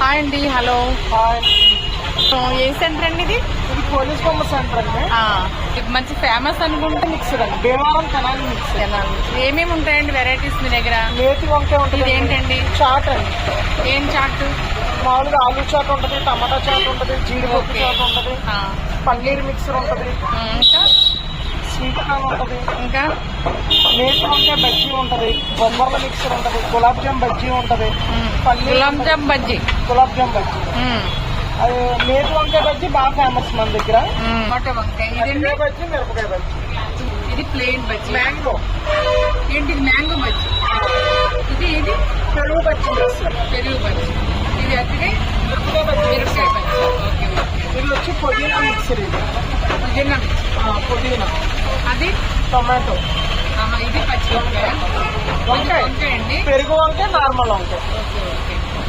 Hi అండి. Hello. Hi. ఏ centre అండి ఇది? ఇది పోలీస్ బొమ్మ సెంటర్ అండి. ఇది మంచి ఫేమస్ అనుకుంటే. మిక్సర్ అండి, భీమవరం తెనాలి మిక్సర్. ఏమేమి ఉంటాయండి వెరైటీస్ మీ దగ్గర? నేతి వంకాయ ఉంటుంది. ఇది ఏంటండి? చాట్ అండి. ఏం చాట్? మామూలుగా ఆలూ చాట్ ఉంటుంది, టమాటా చాట్ ఉంటుంది, జీడిపప్పు చాట్ ఉంటుంది, పన్నీర్ మిక్సర్ ఉంటుంది, ఇంకా స్వీట్ కార్న్ ఉంటుంది, ఇంకా నేతి వంకాయ బజ్జీ ఉంటుంది, బొమ్మర్ల మిక్సర్ ఉంటుంది, గులాబ్ జామ్ బజ్జీ ఉంటుంది, గులాబ్ జామ్ బజ్జీ. గులాబ్ జామ్ బజ్జీ. అది నేతి వంకాయ బజ్జీ బాగా ఫేమస్ మన దగ్గర. వంకాయ బజ్జీ, మిరపకాయ బజ్జీ. ఇది ప్లెయిన్ బజ్జీ. మ్యాంగో ఏంటి? మ్యాంగో బజ్జీ. ఇది పెరుగు బజ్జీ చేస్తారు. పెరుగు బజ్జీ. ఇది అట్లే మిరపకాయ బజ్జీ. మిరపకాయ బజ్జీ. ఓకే. ఇది వచ్చి పుదీనా మిక్సర్. ఇది పుదీనా పుదీనా. అది టొమాటో. ఇది పచ్చి వంకాయ. వంకాయ వంకాయ అండి. పెరుగు వంకాయ, నార్మల్ వంకాయ. Okay okay.